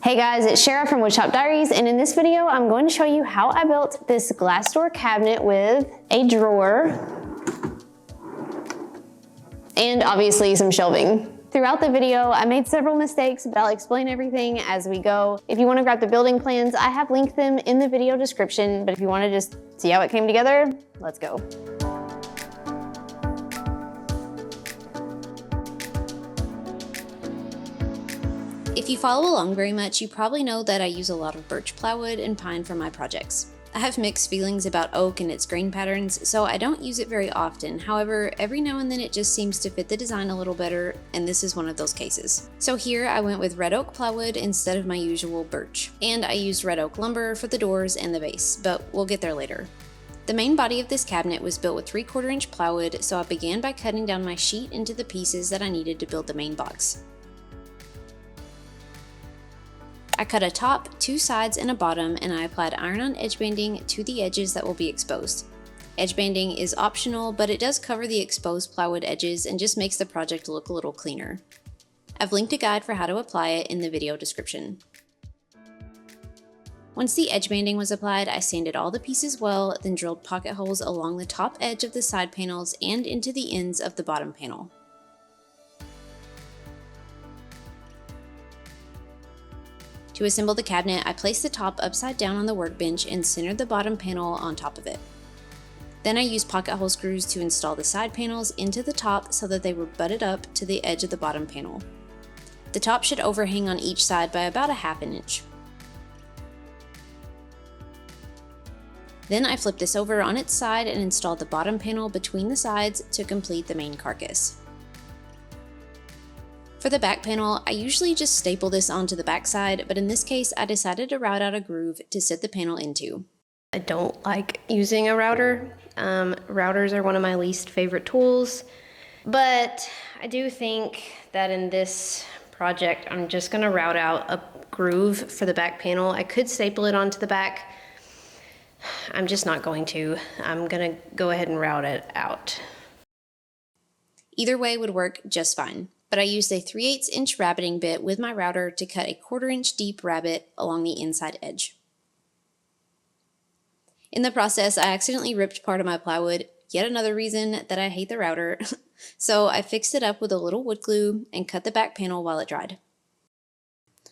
Hey guys, it's Shara from Woodshop Diaries, and in this video I'm going to show you how I built this glass door cabinet with a drawer and obviously some shelving. Throughout the video I made several mistakes, but I'll explain everything as we go. If you want to grab the building plans, I have linked them in the video description, but if you want to just see how it came together, let's go. If you follow along very much, you probably know that I use a lot of birch plywood and pine for my projects. I have mixed feelings about oak and its grain patterns, so I don't use it very often. However, every now and then it just seems to fit the design a little better, and this is one of those cases. So here I went with red oak plywood instead of my usual birch, and I used red oak lumber for the doors and the base, but we'll get there later. The main body of this cabinet was built with 3/4 inch plywood, so I began by cutting down my sheet into the pieces that I needed to build the main box. I cut a top, 2 sides, and a bottom, and I applied iron-on edge banding to the edges that will be exposed. Edge banding is optional, but it does cover the exposed plywood edges and just makes the project look a little cleaner. I've linked a guide for how to apply it in the video description. Once the edge banding was applied, I sanded all the pieces well, then drilled pocket holes along the top edge of the side panels and into the ends of the bottom panel. To assemble the cabinet, I placed the top upside down on the workbench and centered the bottom panel on top of it. Then I used pocket hole screws to install the side panels into the top so that they were butted up to the edge of the bottom panel. The top should overhang on each side by about 1/2 inch. Then I flipped this over on its side and installed the bottom panel between the sides to complete the main carcass. For the back panel, I usually just staple this onto the back side, but in this case I decided to route out a groove to set the panel into. I don't like using a router. Routers are one of my least favorite tools, but I do think that in this project I'm just gonna route out a groove for the back panel. I could staple it onto the back. I'm just not going to. I'm gonna go ahead and route it out. Either way would work just fine. But I used a 3/8 inch rabbiting bit with my router to cut a 1/4 inch deep rabbet along the inside edge. In the process, I accidentally ripped part of my plywood, yet another reason that I hate the router, so I fixed it up with a little wood glue and cut the back panel while it dried.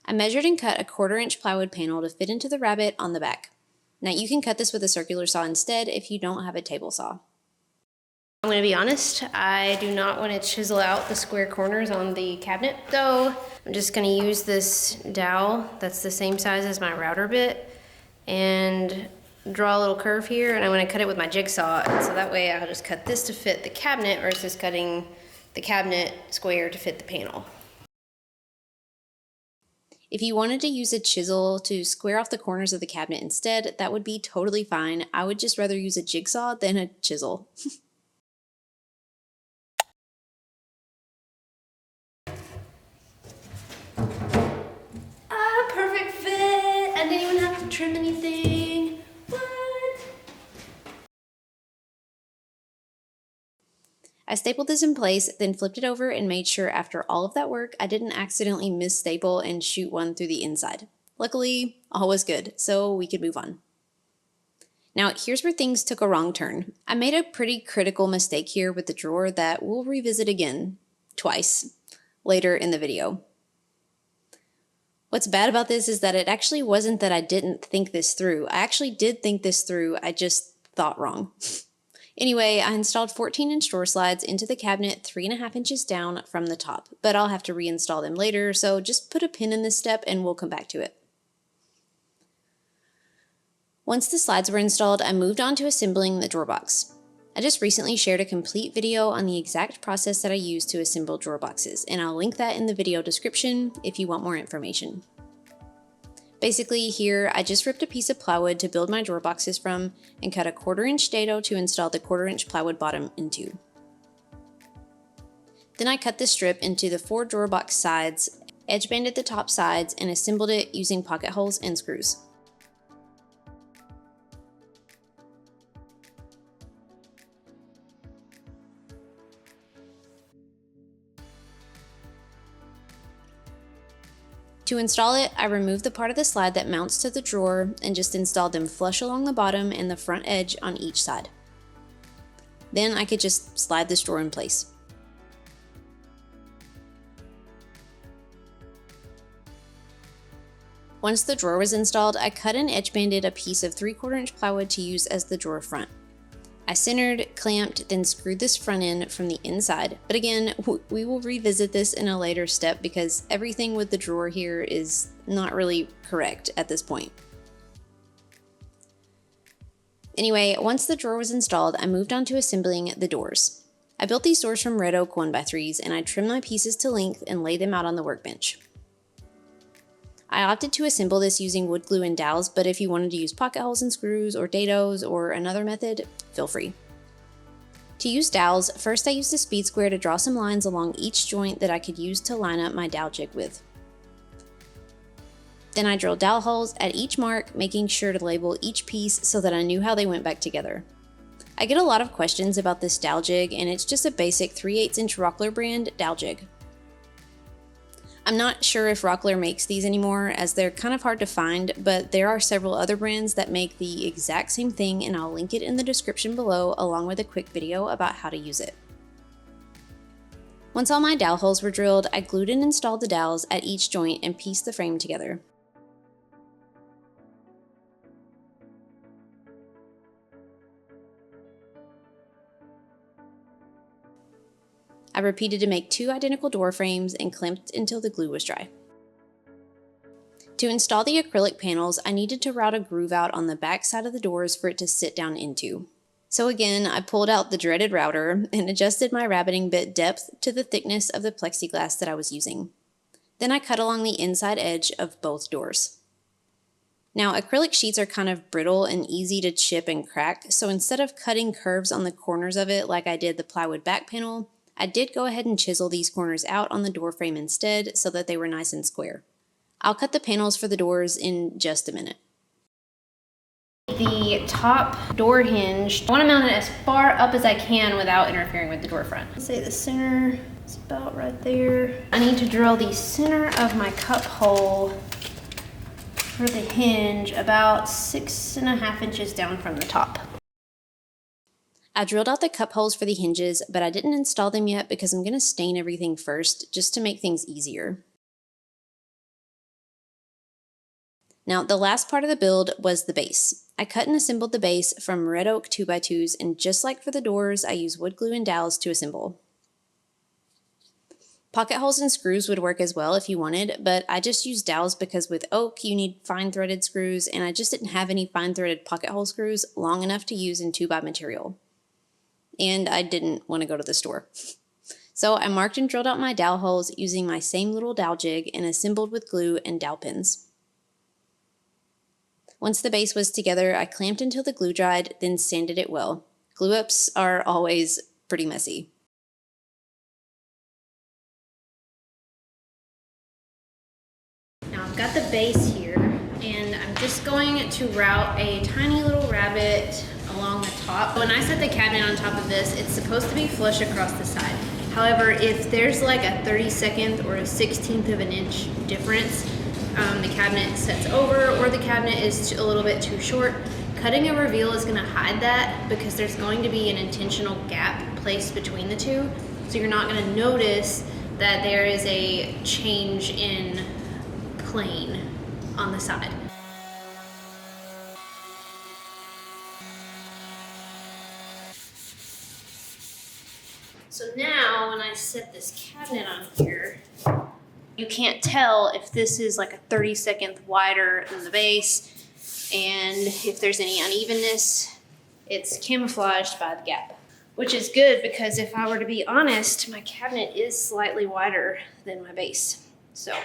I measured and cut a 1/4 inch plywood panel to fit into the rabbet on the back. Now you can cut this with a circular saw instead if you don't have a table saw. I'm gonna be honest, I do not want to chisel out the square corners on the cabinet, so I'm just gonna use this dowel that's the same size as my router bit and draw a little curve here, and I'm gonna cut it with my jigsaw, and so that way I'll just cut this to fit the cabinet versus cutting the cabinet square to fit the panel. If you wanted to use a chisel to square off the corners of the cabinet instead, that would be totally fine. I would just rather use a jigsaw than a chisel. Perfect fit! I didn't even have to trim anything. What? I stapled this in place, then flipped it over and made sure after all of that work, I didn't accidentally misstaple and shoot one through the inside. Luckily, all was good, so we could move on. Now, here's where things took a wrong turn. I made a pretty critical mistake here with the drawer that we'll revisit again, twice, later in the video. What's bad about this is that it actually wasn't that I didn't think this through. I actually did think this through, I just thought wrong. Anyway, I installed 14-inch drawer slides into the cabinet 3.5 inches down from the top, but I'll have to reinstall them later, so just put a pin in this step and we'll come back to it. Once the slides were installed, I moved on to assembling the drawer box. I just recently shared a complete video on the exact process that I use to assemble drawer boxes, and I'll link that in the video description if you want more information. Basically, here I just ripped a piece of plywood to build my drawer boxes from and cut a 1/4 inch dado to install the 1/4 inch plywood bottom into. Then I cut the strip into the 4 drawer box sides, edge banded the top sides, and assembled it using pocket holes and screws. To install it, I removed the part of the slide that mounts to the drawer and just installed them flush along the bottom and the front edge on each side. Then I could just slide this drawer in place. Once the drawer was installed, I cut and edge banded a piece of 3/4 inch plywood to use as the drawer front. I centered, clamped, then screwed this front end from the inside. But again, we will revisit this in a later step because everything with the drawer here is not really correct at this point. Anyway, once the drawer was installed, I moved on to assembling the doors. I built these doors from red oak 1x3s and I trimmed my pieces to length and laid them out on the workbench. I opted to assemble this using wood glue and dowels, but if you wanted to use pocket holes and screws or dados or another method, feel free. To use dowels, first I used a speed square to draw some lines along each joint that I could use to line up my dowel jig with. Then I drilled dowel holes at each mark, making sure to label each piece so that I knew how they went back together. I get a lot of questions about this dowel jig, and it's just a basic 3/8 inch Rockler brand dowel jig. I'm not sure if Rockler makes these anymore as they're kind of hard to find, but there are several other brands that make the exact same thing and I'll link it in the description below along with a quick video about how to use it. Once all my dowel holes were drilled, I glued and installed the dowels at each joint and pieced the frame together. I repeated to make 2 identical door frames and clamped until the glue was dry. To install the acrylic panels, I needed to route a groove out on the back side of the doors for it to sit down into. So again, I pulled out the dreaded router and adjusted my rabbiting bit depth to the thickness of the plexiglass that I was using. Then I cut along the inside edge of both doors. Now, acrylic sheets are kind of brittle and easy to chip and crack, so instead of cutting curves on the corners of it like I did the plywood back panel, I did go ahead and chisel these corners out on the door frame instead so that they were nice and square. I'll cut the panels for the doors in just a minute. The top door hinge, I want to mount it as far up as I can without interfering with the door front. Let's say the center is about right there. I need to drill the center of my cup hole for the hinge about 6.5 inches down from the top. I drilled out the cup holes for the hinges, but I didn't install them yet because I'm going to stain everything first just to make things easier. Now, the last part of the build was the base. I cut and assembled the base from red oak 2x2s, and just like for the doors, I used wood glue and dowels to assemble. Pocket holes and screws would work as well if you wanted, but I just used dowels because with oak you need fine threaded screws, and I just didn't have any fine threaded pocket hole screws long enough to use in 2x material. And I didn't want to go to the store. So I marked and drilled out my dowel holes using my same little dowel jig and assembled with glue and dowel pins. Once the base was together, I clamped until the glue dried, then sanded it well. Glue ups are always pretty messy. Now I've got the base here, and I'm just going to route a tiny little rabbet along the top. When I set the cabinet on top of this, it's supposed to be flush across the side. However, if there's like a 32nd or a 16th of an inch difference, the cabinet sets over or the cabinet is a little bit too short, cutting a reveal is going to hide that because there's going to be an intentional gap placed between the two. So you're not going to notice that there is a change in plane on the side. So now when I set this cabinet on here, you can't tell if this is like a 32nd wider than the base, and if there's any unevenness, it's camouflaged by the gap. Which is good because if I were to be honest, my cabinet is slightly wider than my base. So.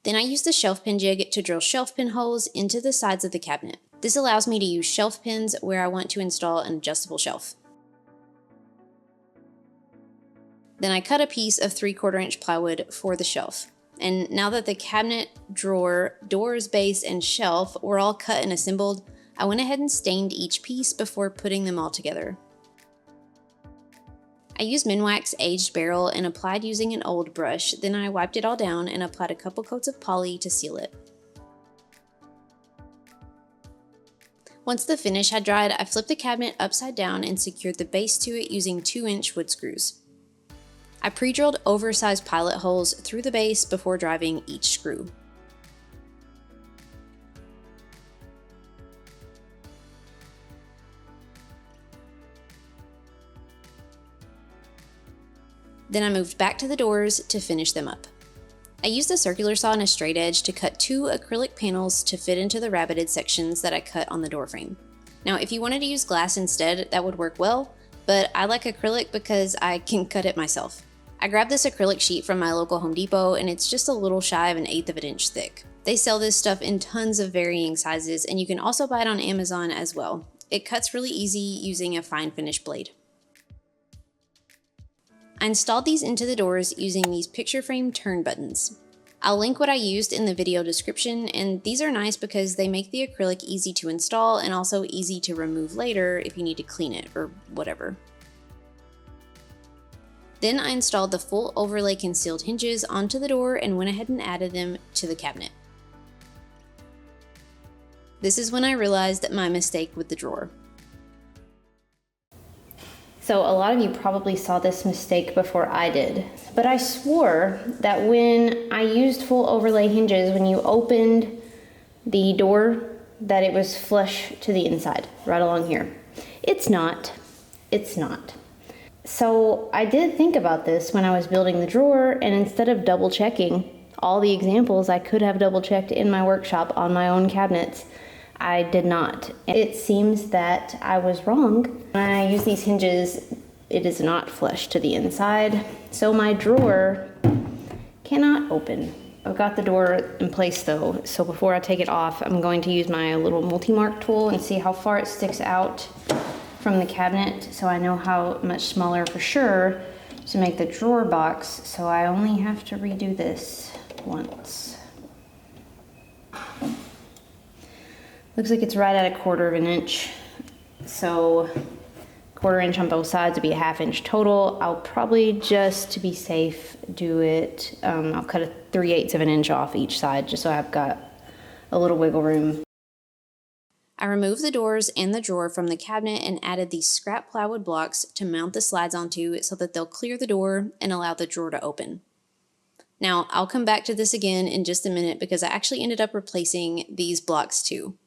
Then I used the shelf pin jig to drill shelf pin holes into the sides of the cabinet. This allows me to use shelf pins where I want to install an adjustable shelf. Then I cut a piece of 3/4 inch plywood for the shelf. And now that the cabinet, drawer, doors, base, and shelf were all cut and assembled, I went ahead and stained each piece before putting them all together. I used Minwax aged barrel and applied using an old brush, then I wiped it all down and applied a couple coats of poly to seal it. Once the finish had dried, I flipped the cabinet upside down and secured the base to it using 2-inch wood screws. I pre-drilled oversized pilot holes through the base before driving each screw. Then I moved back to the doors to finish them up. I used a circular saw and a straight edge to cut 2 acrylic panels to fit into the rabbited sections that I cut on the door frame. Now, if you wanted to use glass instead, that would work well, but I like acrylic because I can cut it myself. I grabbed this acrylic sheet from my local Home Depot, and it's just a little shy of 1/8 of an inch thick. They sell this stuff in tons of varying sizes, and you can also buy it on Amazon as well. It cuts really easy using a fine finish blade. I installed these into the doors using these picture frame turn buttons. I'll link what I used in the video description, and these are nice because they make the acrylic easy to install and also easy to remove later if you need to clean it or whatever. Then I installed the full overlay concealed hinges onto the door and went ahead and added them to the cabinet. This is when I realized my mistake with the drawer. So a lot of you probably saw this mistake before I did, but I swore that when I used full overlay hinges, when you opened the door, that it was flush to the inside, right along here. It's not. It's not. So I did think about this when I was building the drawer, and instead of double checking all the examples I could have double checked in my workshop on my own cabinets, I did not. It seems that I was wrong. When I use these hinges, it is not flush to the inside, so my drawer cannot open. I've got the door in place though, so before I take it off, I'm going to use my little multi-mark tool and see how far it sticks out from the cabinet, so I know how much smaller for sure to make the drawer box, so I only have to redo this once. Looks like it's right at 1/4 of an inch. So 1/4 inch on both sides would be a 1/2 inch total. I'll probably, just to be safe, do it, I'll cut a 3/8 of an inch off each side just so I've got a little wiggle room. I removed the doors and the drawer from the cabinet and added these scrap plywood blocks to mount the slides onto so that they'll clear the door and allow the drawer to open. Now, I'll come back to this again in just a minute because I actually ended up replacing these blocks too.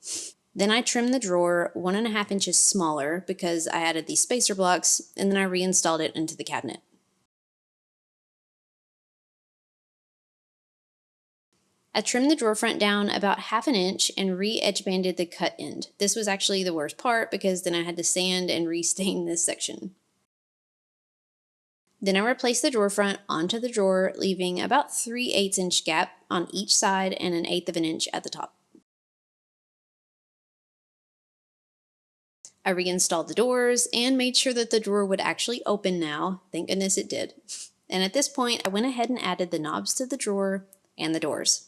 Then I trimmed the drawer 1.5 inches smaller because I added these spacer blocks, and then I reinstalled it into the cabinet. I trimmed the drawer front down about 1/2 inch and re-edge banded the cut end. This was actually the worst part because then I had to sand and restain this section. Then I replaced the drawer front onto the drawer, leaving about 3/8 inch gap on each side and 1/8 of an inch at the top. I reinstalled the doors and made sure that the drawer would actually open now. Thank goodness it did. And at this point, I went ahead and added the knobs to the drawer and the doors.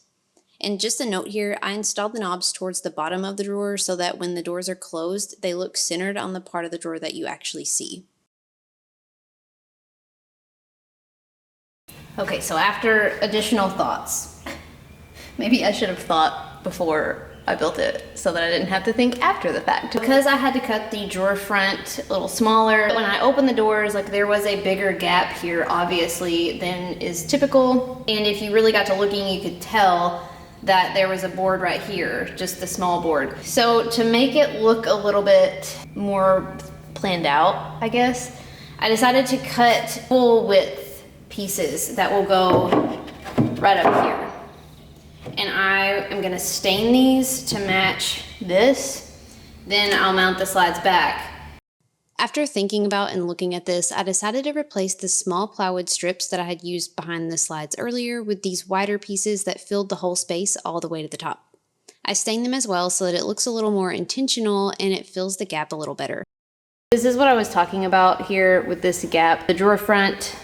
And just a note here, I installed the knobs towards the bottom of the drawer so that when the doors are closed, they look centered on the part of the drawer that you actually see. Okay, so after additional thoughts, maybe I should have thought before I built it so that I didn't have to think after the fact. Because I had to cut the drawer front a little smaller, when I opened the doors, like, there was a bigger gap here, obviously, than is typical. And if you really got to looking, you could tell that there was a board right here, just a small board. So to make it look a little bit more planned out, I guess, I decided to cut full width pieces that will go right up here. And I am gonna stain these to match this. Then I'll mount the slides back. After thinking about and looking at this, I decided to replace the small plywood strips that I had used behind the slides earlier with these wider pieces that filled the whole space all the way to the top. I stained them as well so that it looks a little more intentional and it fills the gap a little better. This is what I was talking about here with this gap. The drawer front,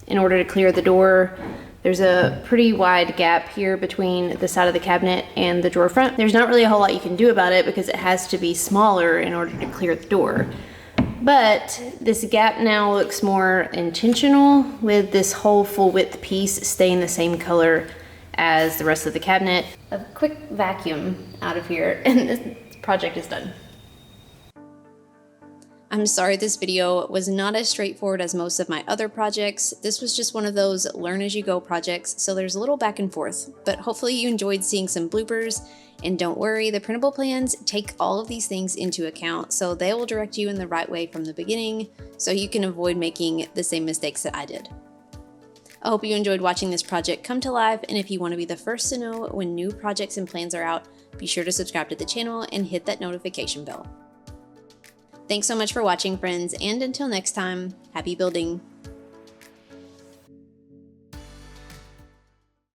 in order to clear the door, there's a pretty wide gap here between the side of the cabinet and the drawer front. There's not really a whole lot you can do about it because it has to be smaller in order to clear the door. But this gap now looks more intentional with this whole full width piece staying the same color as the rest of the cabinet. A quick vacuum out of here and this project is done. I'm sorry this video was not as straightforward as most of my other projects. This was just one of those learn as you go projects, so there's a little back and forth, but hopefully you enjoyed seeing some bloopers. And don't worry, the printable plans take all of these things into account, so they will direct you in the right way from the beginning, so you can avoid making the same mistakes that I did. I hope you enjoyed watching this project come to life, and if you want to be the first to know when new projects and plans are out, be sure to subscribe to the channel and hit that notification bell. Thanks so much for watching, friends, and until next time, happy building!